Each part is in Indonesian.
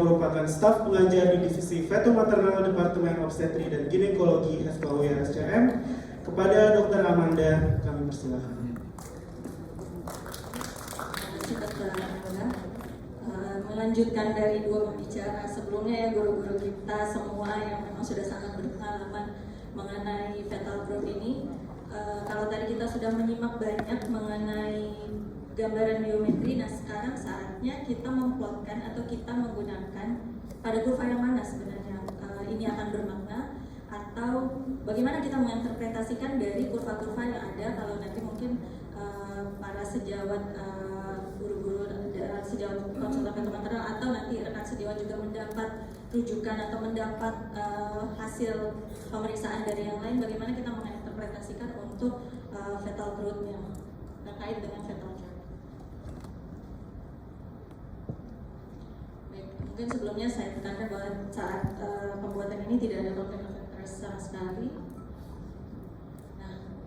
merupakan staf pengajar di Divisi Feto Maternal Departemen Obstetri dan Ginekologi FKUI RSCM. Kepada Dr. Amanda, kami persilakan. Melanjutkan dari dua pembicara sebelumnya ya, guru-guru kita semua yang memang sudah sangat berpengalaman mengenai fetal growth ini. Kalau tadi kita sudah menyimak banyak mengenai gambaran biometri, nah sekarang saatnya kita memplotkan atau kita menggunakan pada kurva yang mana sebenarnya ini akan bermakna, atau bagaimana kita menginterpretasikan dari kurva-kurva yang ada. Kalau nanti mungkin para sejawat guru-guru sejawat konsultan maternal atau nanti rekan sejawat juga mendapat rujukan atau mendapat hasil pemeriksaan dari yang lain, bagaimana kita menginterpretasikan untuk fetal growth-nya terkait dengan fetal growth. Baik, mungkin sebelumnya saya tekankan bahwa saat pembuatan ini tidak ada konflik of interest sama sekali.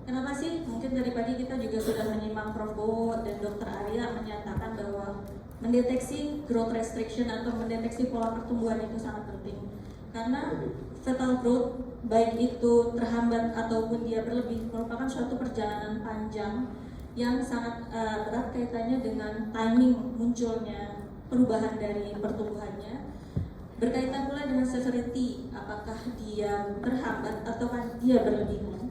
Kenapa sih? Mungkin dari pagi kita juga sudah menyimak Prof. Bowo dan Dr. Arya menyatakan bahwa mendeteksi growth restriction atau mendeteksi pola pertumbuhan itu sangat penting. Karena fetal growth, baik itu terhambat ataupun dia berlebih, merupakan suatu perjalanan panjang yang sangat erat kaitannya dengan timing munculnya perubahan dari pertumbuhannya. Berkaitan pula dengan severity, apakah dia terhambat ataukah dia berlebihan.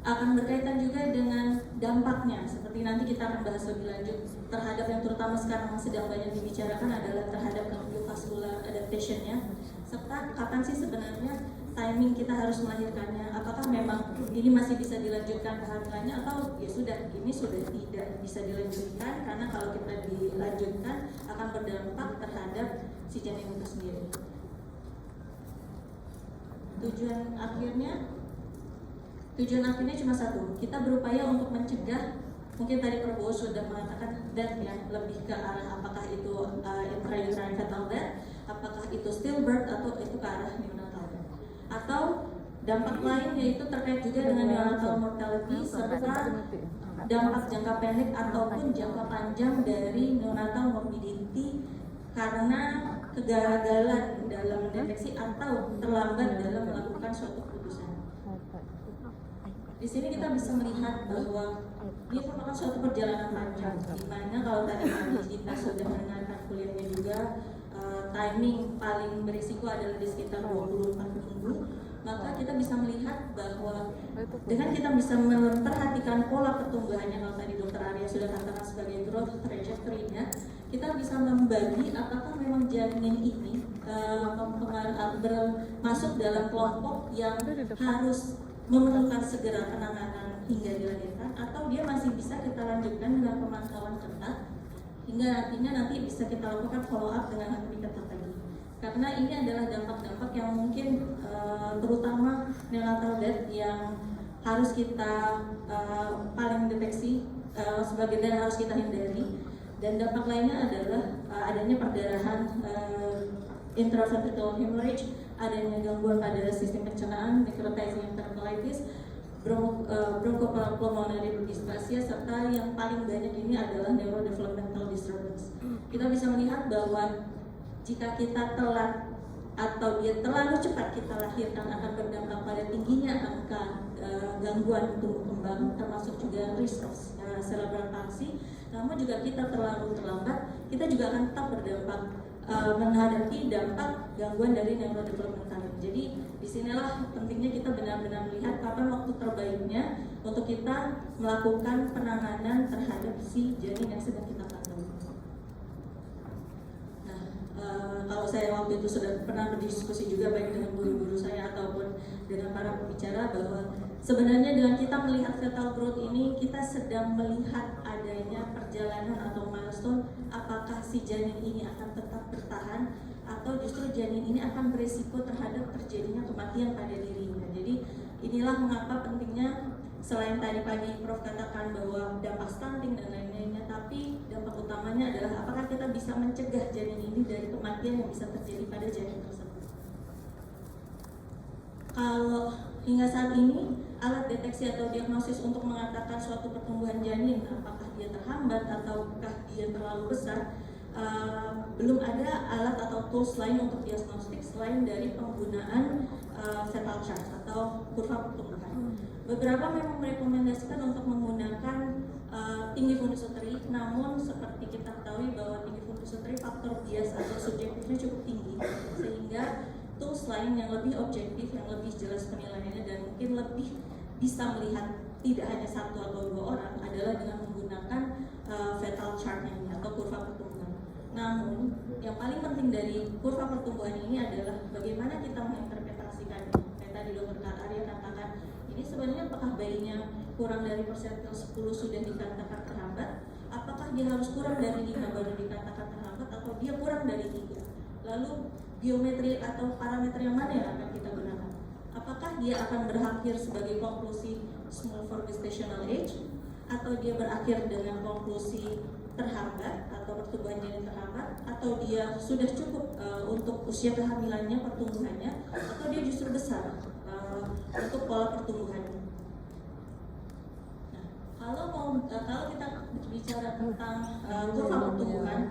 Akan berkaitan juga dengan dampaknya, seperti nanti kita akan bahas lebih lanjut terhadap yang terutama sekarang sedang banyak dibicarakan adalah terhadap cardiovascular adaptation-nya, serta kapan sih sebenarnya timing kita harus melahirkannya, apakah memang ini masih bisa dilanjutkan kehamilannya atau ya sudah, ini sudah tidak bisa dilanjutkan karena kalau kita dilanjutkan akan berdampak terhadap si janin itu sendiri. Tujuan akhirnya cuma satu, kita berupaya untuk mencegah, mungkin tadi Prof. Bowo sudah mengatakan death ya, lebih ke arah apakah itu intrauterine fetal death, apakah itu stillbirth atau itu ke arah neonatal death. Atau dampak lain yaitu terkait juga dengan neonatal mortality serta dampak jangka pendek ataupun jangka panjang dari neonatal morbidity karena kegagalan dalam mendeteksi atau terlambat dalam melakukan suatu keputusan. Di sini kita bisa melihat bahwa ini merupakan suatu perjalanan panjang, di mana kalau tadi kita sudah mendengarkan kuliahnya juga, timing paling berisiko adalah di sekitar 24 minggu, maka kita bisa melihat bahwa dengan kita bisa memperhatikan pola pertumbuhannya, kalau tadi Dr. Arya sudah katakan sebagai growth trajectory-nya, kita bisa membagi apakah memang janin ini masuk dalam kelompok yang harus memerlukan segera penanganan hingga dilahirkan, atau dia masih bisa kita lanjutkan dengan pemantauan ketat hingga nantinya bisa kita lakukan follow up dengan lebih ketat lagi. Karena ini adalah dampak-dampak yang mungkin terutama neonatal death yang harus kita paling deteksi sebagai dan harus kita hindari. Dan dampak lainnya adalah adanya perdarahan intraventricular hemorrhage, adanya gangguan pada sistem pencernaan, necrotizing enterocolitis, bronchopulmonary dysplasia, serta yang paling banyak ini adalah neurodevelopmental disturbance. Kita bisa melihat bahwa jika kita telat atau dia terlalu cepat kita lahirkan akan berdampak pada tingginya angka gangguan tumbuh kembang, termasuk juga risk of cerebral palsy. Namun juga kita terlalu terlambat, kita juga akan tetap berdampak menghadapi dampak gangguan dari neurodevelopmental. Jadi disinilah pentingnya kita benar-benar melihat kapan waktu terbaiknya untuk kita melakukan penanganan terhadap si janin yang sedang kita pantau. Nah, kalau saya waktu itu sudah pernah berdiskusi juga baik dengan guru-guru saya ataupun dengan para pembicara bahwa sebenarnya dengan kita melihat fetal growth ini kita sedang melihat adanya perjalanan atau milestone, apakah si janin ini akan tetap bertahan atau justru janin ini akan berisiko terhadap terjadinya kematian pada dirinya. Jadi inilah mengapa pentingnya selain tadi pagi Prof katakan bahwa dampak stunting dan lain-lainnya, tapi dampak utamanya adalah apakah kita bisa mencegah janin ini dari kematian yang bisa terjadi pada janin tersebut. Kalau hingga saat ini alat deteksi atau diagnosis untuk mengatakan suatu pertumbuhan janin apakah dia terhambat ataukah dia terlalu besar, belum ada alat atau tools lain untuk diagnostik selain dari penggunaan fetal chart atau kurva pertumbuhan. Beberapa memang merekomendasikan untuk menggunakan tinggi fundus uteri, namun seperti kita ketahui bahwa tinggi fundus uteri faktor bias atau subjektifnya cukup tinggi, sehingga tools lain yang lebih objektif, yang lebih jelas penilaiannya dan mungkin lebih bisa melihat tidak hanya satu atau dua orang adalah dengan menggunakan fetal chart ini atau kurva pertumbuhan. Namun, yang paling penting dari kurva pertumbuhan ini adalah bagaimana kita menginterpretasikannya. Kayak tadi Dr. Arya katakan, ini sebenarnya apakah bayinya kurang dari persentil 10 sudah dikatakan terhambat? Apakah dia harus kurang dari 5 baru dikatakan terhambat atau dia kurang dari 3? Lalu biometri atau parameter yang mana yang akan kita gunakan? Apakah dia akan berakhir sebagai konklusi small for gestational age? Atau dia berakhir dengan konklusi terhambat atau pertumbuhan janin terhambat, atau dia sudah cukup untuk usia kehamilannya, pertumbuhannya, atau dia justru besar untuk pola pertumbuhannya. Nah, kalau kita bicara tentang kurva pertumbuhan,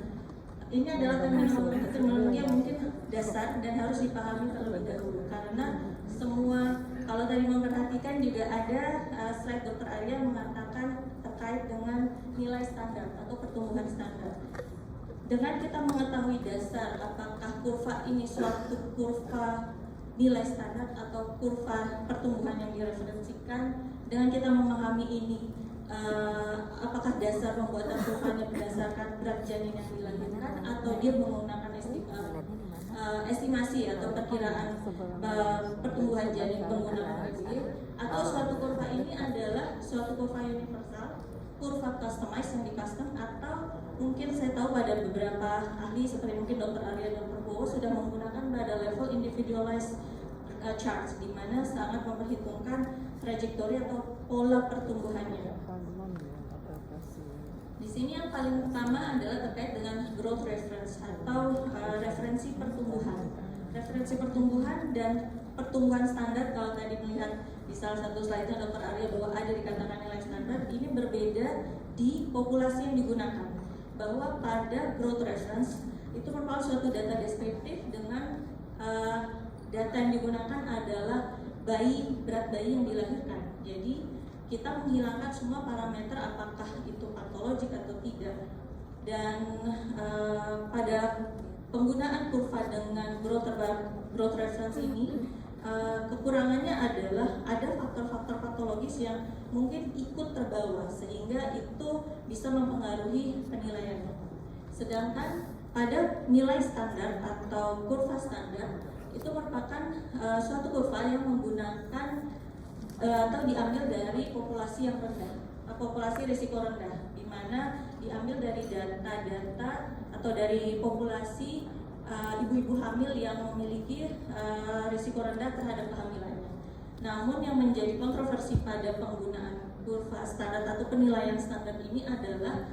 ini adalah terminologi yang mungkin dasar dan harus dipahami terlebih dahulu, karena semua, kalau tadi memperhatikan juga ada slide Dr. Arya mengatakan terkait dengan nilai standar atau pertumbuhan standar. Dengan kita mengetahui dasar apakah kurva ini suatu kurva nilai standar atau kurva pertumbuhan yang direferensikan, dengan kita memahami ini apakah dasar pembuatan kurvanya berdasarkan berat janin yang dilahirkan atau dia menggunakan estimasi atau perkiraan pertumbuhan janin menggunakan RGI, atau suatu kurva ini adalah suatu kurva universal, kurva customized yang di custom, atau mungkin saya tahu pada beberapa ahli seperti mungkin Dr. Arya dan Dr. Bowo sudah menggunakan pada level individualized charts, di mana sangat memperhitungkan trajektori atau pola pertumbuhannya. Di sini yang paling utama adalah terkait dengan growth reference atau referensi pertumbuhan. Referensi pertumbuhan dan pertumbuhan standar, kalau tadi melihat di salah satu slide-nya Dr. Arya bahwa ada dikatakan nilai standar, ini berbeda di populasi yang digunakan. Bahwa pada growth reference itu merupakan suatu data deskriptif dengan data yang digunakan adalah berat bayi yang dilahirkan. Jadi kita menghilangkan semua parameter apakah itu patologik atau tidak. Dan pada penggunaan kurva dengan growth reference ini, kekurangannya adalah ada faktor-faktor patologis yang mungkin ikut terbawa sehingga itu bisa mempengaruhi penilaiannya. Sedangkan pada nilai standar atau kurva standar itu merupakan suatu kurva yang menggunakan atau diambil dari populasi yang rendah, populasi risiko rendah, di mana diambil dari data-data atau dari populasi ibu-ibu hamil yang memiliki risiko rendah terhadap kehamilannya. Namun yang menjadi kontroversi pada penggunaan kurva standar atau penilaian standar ini adalah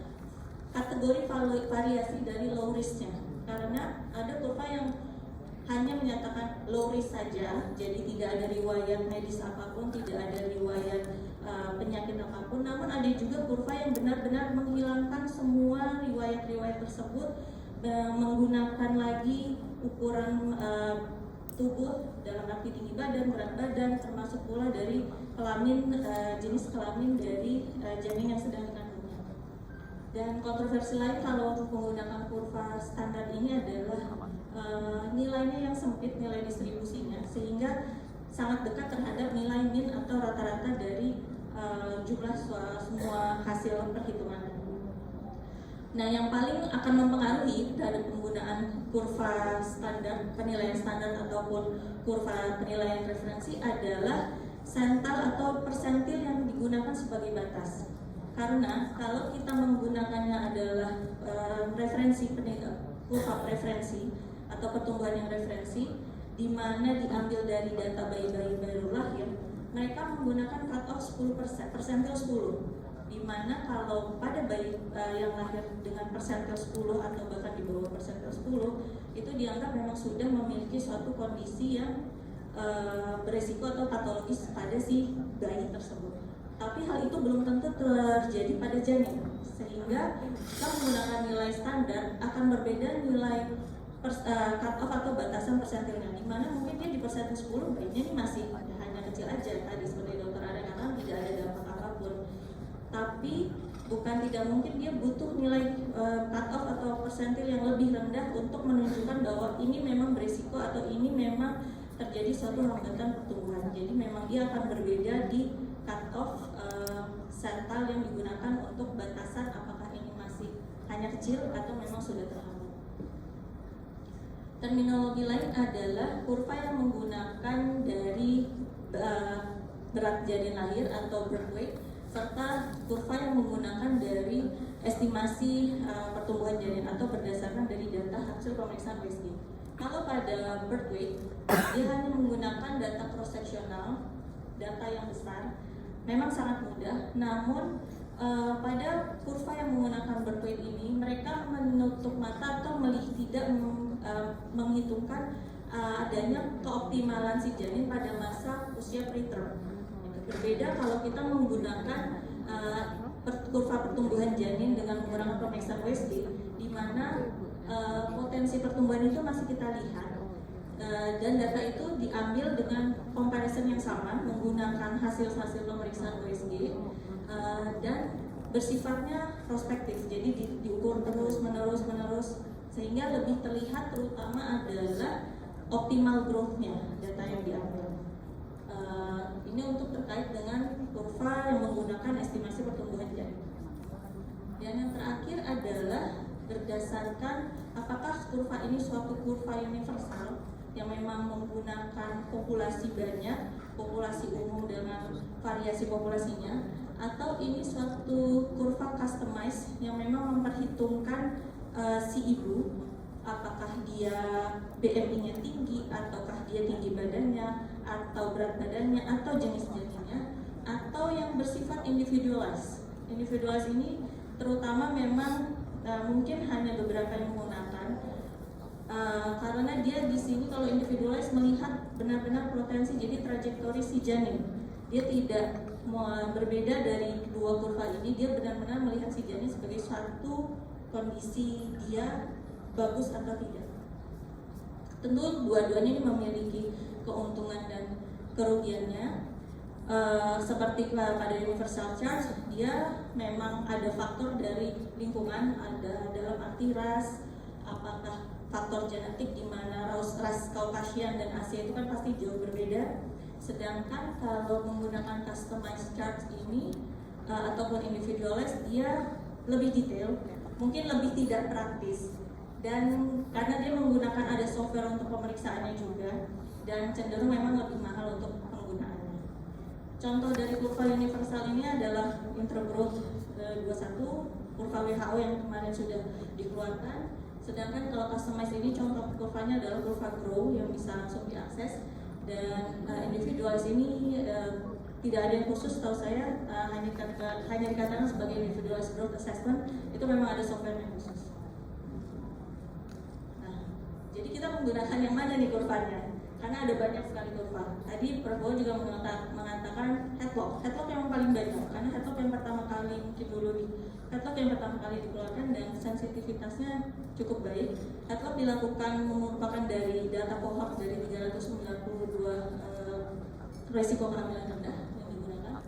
kategori variasi dari low risk-nya, karena ada kurva yang hanya menyatakan low risk saja, jadi tidak ada riwayat medis apapun, tidak ada riwayat penyakit apapun. Namun ada juga kurva yang benar-benar menghilangkan semua riwayat-riwayat tersebut, menggunakan lagi ukuran tubuh dalam arti tinggi badan, berat badan, termasuk pula dari kelamin, jenis kelamin dari janin yang sedang dikandungnya. Dan kontroversi lain kalau menggunakan kurva standar ini adalah nilainya yang sempit, nilai distribusinya, sehingga sangat dekat terhadap nilai min atau rata-rata dari jumlah semua hasil perhitungan. Nah, yang paling akan mempengaruhi terhadap penggunaan kurva standar, penilaian standar ataupun kurva penilaian referensi adalah sental atau persentil yang digunakan sebagai batas. Karena kalau kita menggunakannya adalah kurva preferensi atau pertumbuhan yang referensi, di mana diambil dari data bayi-bayi baru lahir, mereka menggunakan cut-off 10%, persentil 10, di mana kalau pada bayi yang lahir dengan persentil 10 atau bahkan di bawah persentil 10, itu dianggap memang sudah memiliki suatu kondisi yang beresiko atau patologis pada si bayi tersebut. Tapi hal itu belum tentu terjadi pada janin, sehingga kita menggunakan nilai standar akan berbeda nilai cut off atau batasan persentilnya, di mana mungkin dia di persentil 10 baiknya ini masih hanya kecil aja, tadi seperti dokter Arya katakan tidak ada dampak apapun, tapi bukan tidak mungkin dia butuh nilai cut off atau persentil yang lebih rendah untuk menunjukkan bahwa ini memang berisiko atau ini memang terjadi suatu hambatan pertumbuhan. Jadi memang dia akan berbeda di cut off sental yang digunakan untuk batasan apakah ini masih hanya kecil atau memang sudah terhambat. Terminologi lain adalah kurva yang menggunakan dari berat janin lahir atau birth weight, serta kurva yang menggunakan dari estimasi pertumbuhan janin atau berdasarkan dari data hasil pemeriksaan USG. Kalau pada birth weight, dia hanya menggunakan data cross-sectional, data yang besar, memang sangat mudah, namun pada kurva yang menggunakan birth weight ini, mereka menutup mata atau tidak menghitungkan adanya keoptimalan si janin pada masa usia preterm. Berbeda kalau kita menggunakan kurva pertumbuhan janin dengan menggunakan pemeriksaan USG, di mana potensi pertumbuhan itu masih kita lihat, dan data itu diambil dengan comparison yang sama menggunakan hasil-hasil pemeriksaan USG, dan bersifatnya prospektif, jadi diukur terus menerus sehingga lebih terlihat terutama adalah optimal growth-nya data yang diambil. Ini untuk terkait dengan kurva yang menggunakan estimasi pertumbuhan janin. Dan yang terakhir adalah berdasarkan apakah kurva ini suatu kurva universal yang memang menggunakan populasi banyak, populasi umum dengan variasi populasinya, atau ini suatu kurva customized yang memang memperhitungkan si ibu, apakah dia BMI-nya tinggi, ataukah dia tinggi badannya, atau berat badannya, atau jenis janinnya, atau yang bersifat individualis. Individualis ini terutama memang mungkin hanya beberapa yang menggunakan, karena dia di sini kalau individualis melihat benar-benar potensi, jadi trajektori si janin. Dia tidak berbeda dari dua kurva ini, dia benar-benar melihat si janin sebagai suatu kondisi dia bagus atau tidak. Tentu dua-duanya ini memiliki keuntungan dan kerugiannya. Seperti pada universal charge, dia memang ada faktor dari lingkungan, ada dalam arti ras, apakah faktor genetik di mana ras Caucasian dan Asia itu kan pasti jauh berbeda. Sedangkan kalau menggunakan customized charge ini ataupun individualized, dia lebih detail, mungkin lebih tidak praktis, dan karena dia menggunakan ada software untuk pemeriksaannya juga, dan cenderung memang lebih mahal untuk penggunaannya. Contoh dari kurva universal ini adalah Intergrowth 21, kurva WHO yang kemarin sudah dikeluarkan. Sedangkan kalau customized ini contoh kurvanya adalah kurva Grow yang bisa langsung diakses, dan individualis ini tidak ada yang khusus, tahu saya hanya dikatakan sebagai individualized growth assessment, itu memang ada software yang khusus. Nah, jadi kita menggunakan yang mana nih kurvanya? Karena ada banyak sekali kurva. Tadi Prof juga mengatakan headlock yang paling banyak, karena headlock yang pertama kali dikeluarkan dan sensitivitasnya cukup baik. Headlock dilakukan merupakan dari data cohort dari 392 resiko kehamilan rendah yang digunakan,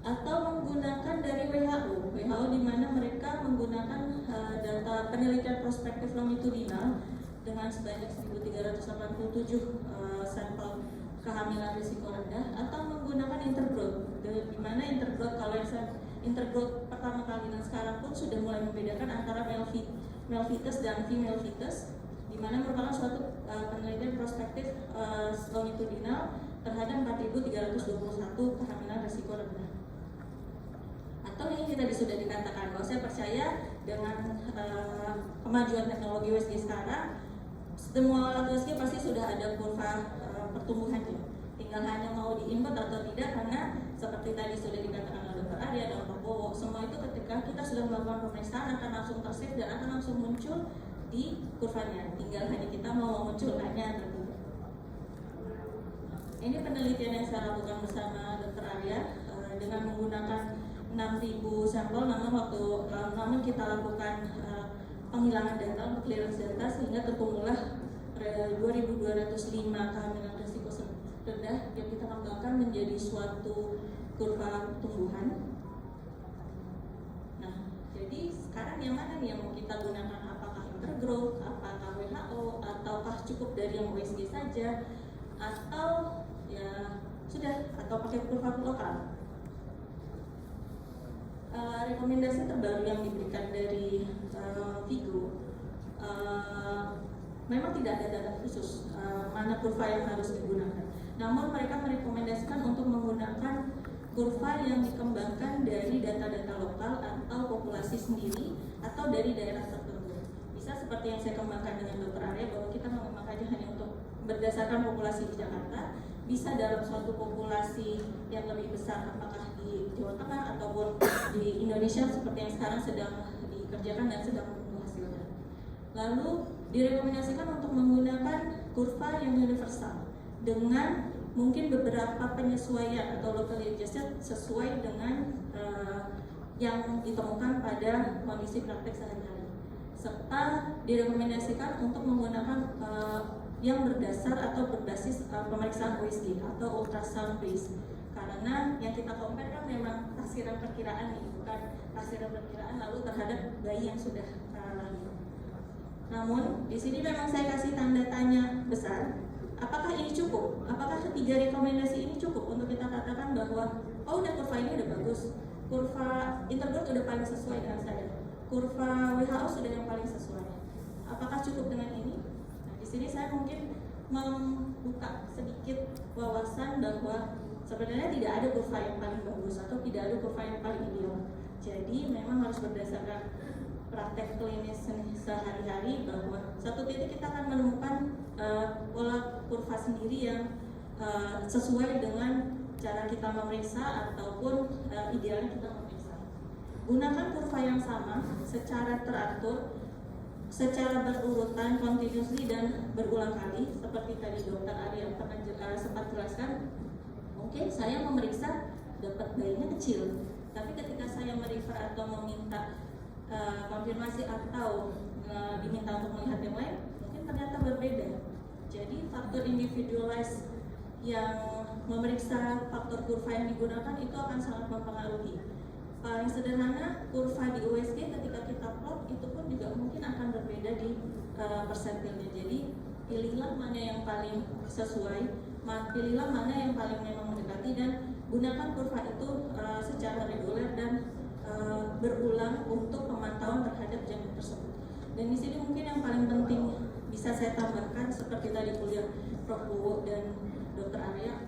atau menggunakan dari WHO di mana mereka menggunakan data penelitian prospektif longitudinal dengan sebanyak 1.387 sampel kehamilan risiko rendah, atau menggunakan intergrowth, di mana intergrowth kalau yang intergrowth pertama kali dan sekarang pun sudah mulai membedakan antara male fetus dan female fetus, di mana merupakan suatu penelitian prospektif longitudinal terhadap 4.321 kehamilan risiko rendah. Atau ini kita sudah dikatakan bahwa saya percaya dengan kemajuan teknologi USG sekarang, semua alat USG pasti sudah ada kurva pertumbuhannya, tinggal hanya mau diinput atau tidak, karena seperti tadi sudah dikatakan oleh Dr. Arya dan Dr. Bowo, semua itu ketika kita sudah melakukan pemeriksaan akan langsung tersave dan akan langsung muncul di kurvanya, tinggal hanya kita mau munculkannya atau tidak. Ini penelitian yang saya lakukan bersama Dr. Arya dengan menggunakan 6.000 sampel, namun kita lakukan penghilangan data untuk clearance data sehingga terkumpullah 2.205 kehamilan risiko rendah yang kita kembangkan menjadi suatu kurva pertumbuhan. Nah, jadi sekarang yang mana nih yang mau kita gunakan? Apakah Intergrowth, apakah WHO, ataukah cukup dari yang OSG saja, atau ya sudah, atau pakai kurva lokal? Rekomendasi terbaru yang diberikan dari Vigo, memang tidak ada data khusus mana kurva yang harus digunakan. Namun mereka merekomendasikan untuk menggunakan kurva yang dikembangkan dari data-data lokal atau populasi sendiri atau dari daerah tertentu. Bisa seperti yang saya kembangkan dengan Dr. Arya, bahwa kita mengembangkannya hanya untuk berdasarkan populasi di Jakarta. Bisa dalam suatu populasi yang lebih besar, apakah di Jawa Tengah ataupun di Indonesia seperti yang sekarang sedang dikerjakan dan sedang menunggu hasilnya. Lalu direkomendasikan untuk menggunakan kurva yang universal dengan mungkin beberapa penyesuaian atau local adjusted sesuai dengan yang ditemukan pada kondisi praktek sehari-hari. Serta direkomendasikan untuk menggunakan yang berdasar atau berbasis pemeriksaan OSG atau ultrasound base, karena yang kita compare kan memang taksiran perkiraan nih, bukan taksiran perkiraan lalu terhadap bayi yang sudah lahir. Namun di sini memang saya kasih tanda tanya besar. Apakah ini cukup? Apakah ketiga rekomendasi ini cukup untuk kita katakan bahwa oh udah kurva ini udah bagus, kurva Intergrowth udah paling sesuai dengan saya, kurva WHO sudah yang paling sesuai. Apakah cukup dengan ini? Nah, di sini saya mungkin membuka sedikit wawasan bahwa sebenarnya tidak ada kurva yang paling bagus atau tidak ada kurva yang paling ideal. Jadi memang harus berdasarkan praktek klinis sehari-hari, bahwa satu titik kita akan menemukan pola kurva sendiri yang sesuai dengan cara kita memeriksa ataupun idealnya kita memeriksa. Gunakan kurva yang sama secara teratur, secara berurutan, continuously dan berulang kali, seperti tadi Dr. Arya pernah sempat jelaskan. Mungkin saya memeriksa dapat bayinya kecil, tapi ketika saya merefer atau meminta konfirmasi atau diminta untuk melihat yang lain, mungkin ternyata berbeda. Jadi faktor individualized yang memeriksa faktor kurva yang digunakan itu akan sangat mempengaruhi. Paling sederhana, kurva di USG ketika kita plot itu pun juga mungkin akan berbeda di persentilnya. Jadi pilihlah mana yang paling sesuai, pilihlah mana yang paling memang mendekati, dan gunakan kurva itu secara reguler dan berulang untuk pemantauan terhadap janin tersebut. Dan di sini mungkin yang paling penting bisa saya tambahkan, seperti tadi kuliah Prof. Bowo dan Dr. Arya,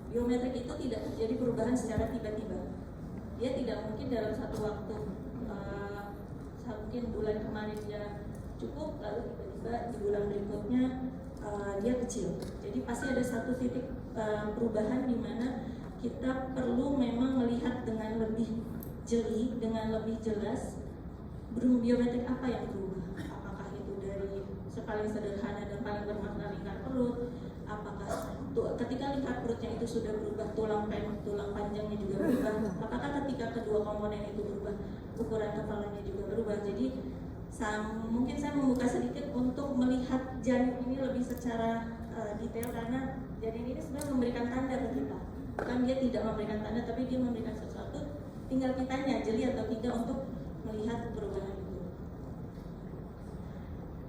biometrik itu tidak terjadi perubahan secara tiba-tiba. Dia tidak mungkin dalam satu waktu, mungkin bulan kemarin dia cukup, lalu tiba-tiba di bulan berikutnya dia kecil. Jadi pasti ada satu titik perubahan di mana kita perlu memang melihat dengan lebih jeli, dengan lebih jelas biometrik apa yang berubah. Apakah itu dari paling sederhana dan paling bermakna lingkar perut, apakah ketika lingkar perutnya itu sudah berubah, tulang panjangnya juga berubah, apakah ketika kedua komponen itu berubah, ukuran kepalanya juga berubah. Jadi mungkin saya membuka sedikit untuk melihat janin ini lebih secara detail, karena janin ini sebenarnya memberikan tanda ke kita. Bukan dia tidak memberikan tanda, tapi dia memberikan sesuatu, tinggal kitanya jeli atau tidak untuk melihat perubahan itu.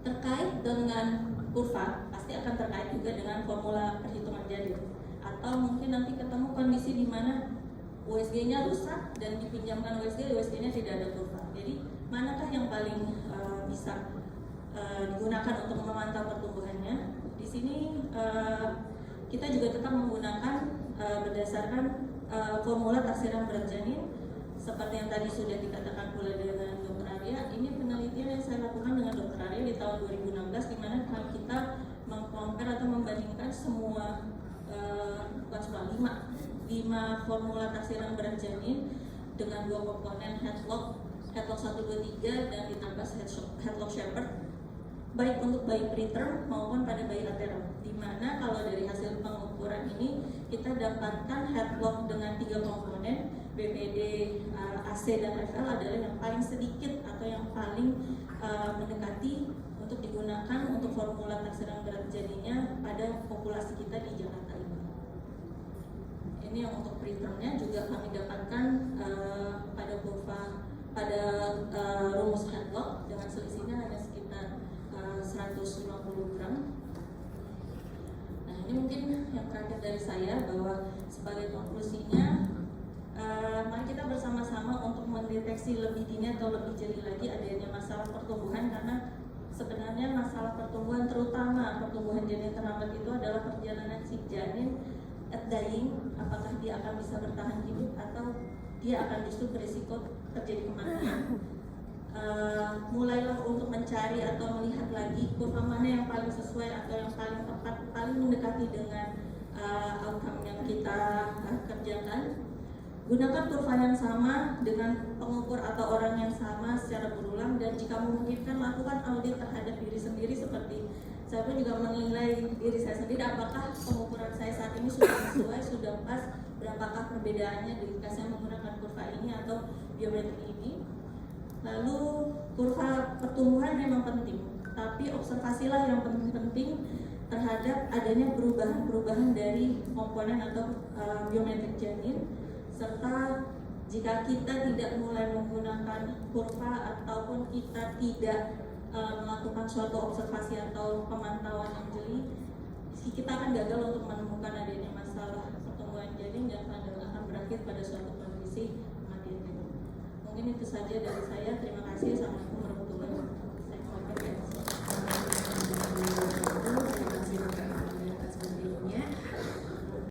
Terkait dengan kurva, pasti akan terkait juga dengan formula perhitungan janin. Atau mungkin nanti ketemu kondisi di mana USG-nya rusak dan dipinjamkan USG-nya tidak ada kurva. Jadi manakah yang paling bisa digunakan untuk memantau pertumbuhannya? Di sini kita juga tetap menggunakan berdasarkan formula taksiran berat janin, seperti yang tadi sudah dikatakan pula dengan Dr. Arya. Ini penelitian yang saya lakukan dengan Dr. Arya di tahun 2016, di mana kita mengcompare atau membandingkan semua bukan semua, 5 formula taksiran berat janin dengan 2 komponen headlock 123 dan ditambah headlock shepherd, baik untuk bayi preterm maupun pada bayi lateral. Di mana kalau dari hasil pengukuran ini kita dapatkan headlock dengan 3 komponen BPD, AC dan FL adalah yang paling sedikit atau yang paling mendekati untuk digunakan untuk formula tak sedang berat jadinya pada populasi kita di Jakarta ini. Ini yang untuk pretermnya juga kami dapatkan pada kurva pada rumus Hadlock dengan selisihnya hanya sekitar 150 gram. Nah, ini mungkin yang terakhir dari saya, bahwa sebagai konklusinya mari kita bersama-sama untuk mendeteksi lebih dini atau lebih jeli lagi adanya masalah pertumbuhan, karena sebenarnya masalah pertumbuhan, terutama pertumbuhan janin terlambat, itu adalah perjalanan si janin at dying, apakah dia akan bisa bertahan hidup atau dia akan justru berisiko terjadi kematian. Mulailah untuk mencari atau melihat lagi kurva mana yang paling sesuai atau yang paling tepat, paling mendekati dengan outcome yang kita kerjakan. Gunakan kurva yang sama dengan pengukur atau orang yang sama secara berulang, dan jika memungkinkan lakukan audit terhadap diri sendiri. Seperti saya pun juga menilai diri saya sendiri, apakah pengukuran saya saat ini sudah sesuai, sudah pas, berapakah perbedaannya jika saya menggunakan kurva ini atau biometrik ini. Lalu kurva pertumbuhan memang penting, tapi observasilah yang penting terhadap adanya perubahan-perubahan dari komponen atau biometrik janin, serta jika kita tidak mulai menggunakan kurva ataupun kita tidak melakukan suatu observasi atau pemantauan yang jeli, kita akan gagal untuk menemukan adanya masalah pertumbuhan janin dan akan berakhir pada suatu kondisi kematian janin. Mungkin itu saja dari saya. Terima kasih.